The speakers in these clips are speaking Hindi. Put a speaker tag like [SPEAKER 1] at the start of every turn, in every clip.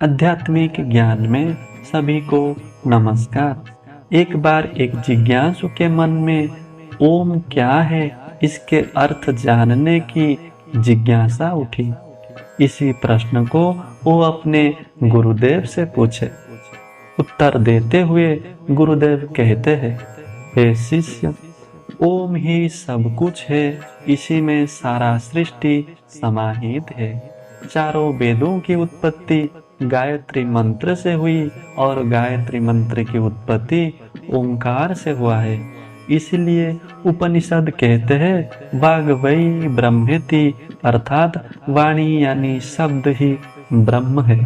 [SPEAKER 1] आध्यात्मिक ज्ञान में सभी को नमस्कार। एक बार एक जिज्ञासु के मन में ओम क्या है इसके अर्थ जानने की जिज्ञासा उठी। इसी प्रश्न को वो अपने गुरुदेव से पूछे। उत्तर देते हुए गुरुदेव कहते हैं, हे शिष्य, ओम ही सब कुछ है, इसी में सारा सृष्टि समाहित है। चारों वेदों की उत्पत्ति गायत्री मंत्र से हुई और गायत्री मंत्र की उत्पत्ति ओंकार से हुआ है। इसलिए उपनिषद कहते हैं वाग वै ब्रह्मेति, अर्थात वाणी यानी शब्द ही ब्रह्म है।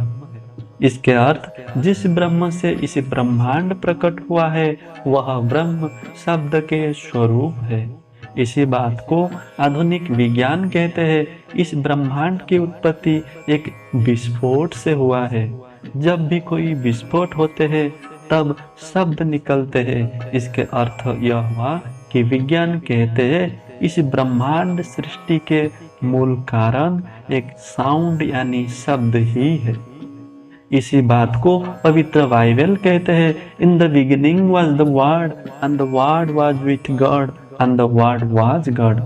[SPEAKER 1] इसके अर्थ जिस ब्रह्म से इस ब्रह्मांड प्रकट हुआ है वह ब्रह्म शब्द के स्वरूप है। इसी बात को आधुनिक विज्ञान कहते हैं। इस ब्रह्मांड की उत्पत्ति एक विस्फोट से हुआ है। जब भी कोई विस्फोट होते हैं तब शब्द निकलते हैं। इसके अर्थ यह हुआ कि विज्ञान कहते हैं इस ब्रह्मांड सृष्टि के मूल कारण एक साउंड यानी शब्द ही है। इसी बात को पवित्र बाइबल कहते हैं, in the beginning was the word and the word was with God and the word was God.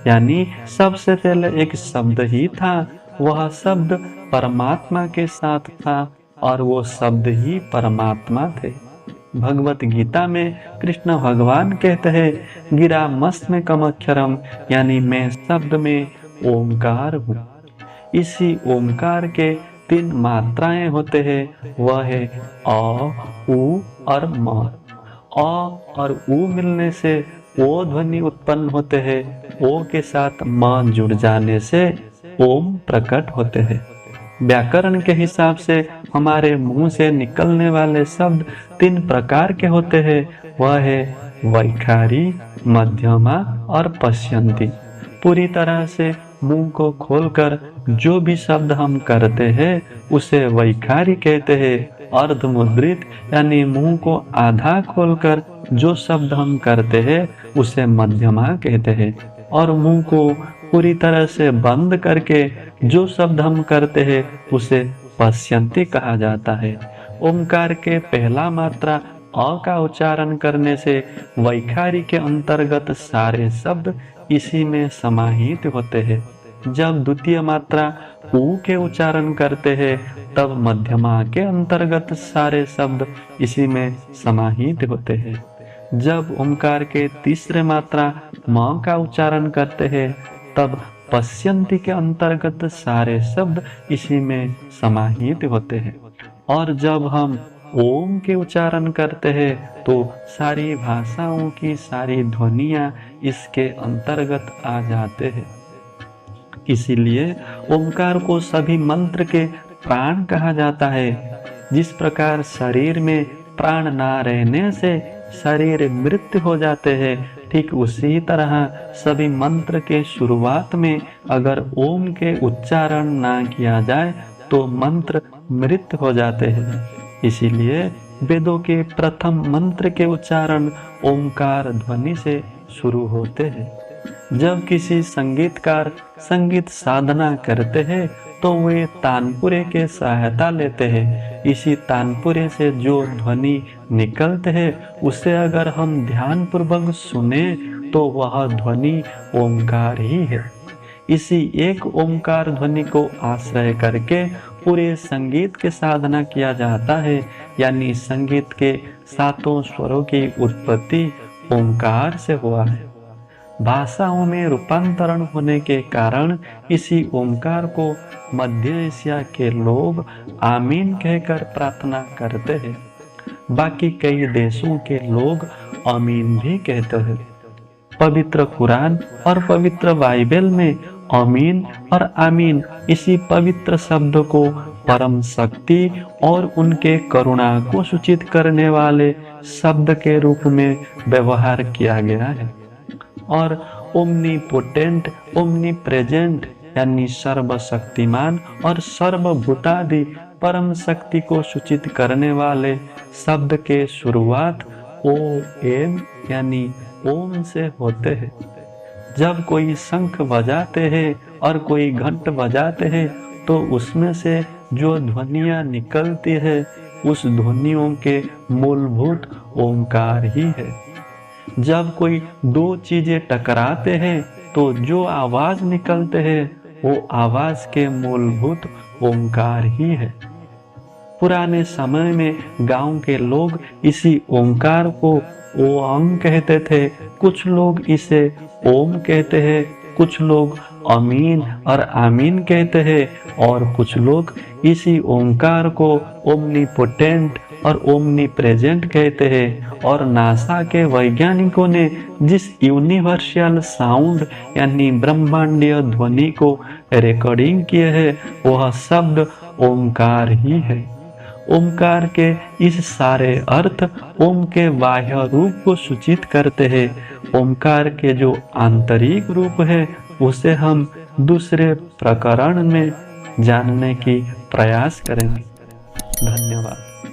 [SPEAKER 1] यानी सबसे पहले एक शब्द ही था, वह शब्द परमात्मा के साथ था और वो शब्द ही परमात्मा थे। भगवत गीता में कृष्ण भगवान कहते हैं गिरा मस्त में कमक्षरम, यानी मैं शब्द में ओंकार हूँ। इसी ओंकार के 3 मात्राएं होते हैं, वह है अ, उ और म। अ और उ मिलने से ओ ध्वनि उत्पन्न होते हैं। ओ के साथ म जुड़ जाने से ओम प्रकट होते हैं। व्याकरण के हिसाब से हमारे मुंह से निकलने वाले शब्द 3 प्रकार के होते हैं, वह है वैखारी, मध्यमा और पश्यंती। पूरी तरह से मुंह को खोलकर जो भी शब्द हम करते हैं उसे वैखारी कहते हैं। अर्धमुद्रित यानी मुंह को आधा खोलकर जो शब्द हम करते हैं उसे मध्यमा कहते हैं। और मुंह को पूरी तरह से बंद करके जो शब्द हम करते हैं उसे पश्यंती कहा जाता है। ओंकार के पहला मात्रा अ का उच्चारण करने से वैखारी के अंतर्गत सारे शब्द इसी में समाहित होते हैं। जब द्वितीय मात्रा उ के उच्चारण करते हैं तब मध्यमा के अंतर्गत सारे शब्द इसी में समाहित होते हैं। जब ओंकार के तीसरे मात्रा म का उच्चारण करते हैं तब पश्यंती के अंतर्गत सारे शब्द इसी में समाहित होते हैं। और जब हम ओम के उच्चारण करते हैं तो सारी भाषाओं की सारी ध्वनियां इसके अंतर्गत आ जाते हैं। इसीलिए ओंकार को सभी मंत्र के प्राण कहा जाता है। जिस प्रकार शरीर में प्राण ना रहने से शरीर मृत हो जाते हैं, ठीक उसी तरह सभी मंत्र के शुरुआत में अगर ओम के उच्चारण ना किया जाए तो मंत्र मृत हो जाते हैं। इसीलिए वेदों के प्रथम मंत्र के उच्चारण ओंकार ध्वनि से शुरू होते हैं। जब किसी संगीतकार संगीत साधना करते हैं तो वे तानपुरे के सहायता लेते हैं। इसी तानपुरे से जो ध्वनि निकलते हैं उसे अगर हम ध्यान पूर्वक सुने तो वह ध्वनि ओंकार ही है। इसी एक ओंकार ध्वनि को आश्रय करके पूरे संगीत की साधना किया जाता है। यानी संगीत के 7 स्वरों की उत्पत्ति ओंकार से हुआ है। भाषाओं में रूपांतरण होने के कारण इसी ओंकार को मध्य एशिया के लोग आमीन कहकर प्रार्थना करते हैं। बाकी कई देशों के लोग आमीन भी कहते हैं। पवित्र कुरान और पवित्र बाइबल में आमीन और आमीन इसी पवित्र शब्द को परम शक्ति और उनके करुणा को सूचित करने वाले शब्द के रूप में व्यवहार किया गया है। और ओमनीपोटेंट, ओमनीप्रेजेंट यानी सर्वशक्तिमान और सर्वभूतादि परम शक्ति को सूचित करने वाले शब्द के शुरुआत ओ एम यानी ओम से होते हैं। जब कोई शंख बजाते हैं और कोई घंट बजाते हैं तो उसमें से जो ध्वनियाँ निकलती है उस ध्वनियों के मूलभूत ओंकार ही है। जब कोई दो चीजें टकराते हैं तो जो आवाज निकलते हैं वो आवाज के मूलभूत ओंकार ही है। पुराने समय में गांव के लोग इसी ओंकार को ओम कहते थे। कुछ लोग इसे ओम कहते हैं, कुछ लोग अमीन और आमीन कहते हैं और कुछ लोग इसी ओंकार को ओमनीपोटेंट और ओमनी प्रेजेंट कहते हैं। और नासा के वैज्ञानिकों ने जिस यूनिवर्सल साउंड यानी ब्रह्मांडीय ध्वनि को रिकॉर्डिंग किए है वह शब्द ओंकार ही है। ओंकार के इस सारे अर्थ ओम के बाह्य रूप को सूचित करते हैं। ओंकार के जो आंतरिक रूप है उसे हम दूसरे प्रकरण में जानने की प्रयास करेंगे। धन्यवाद।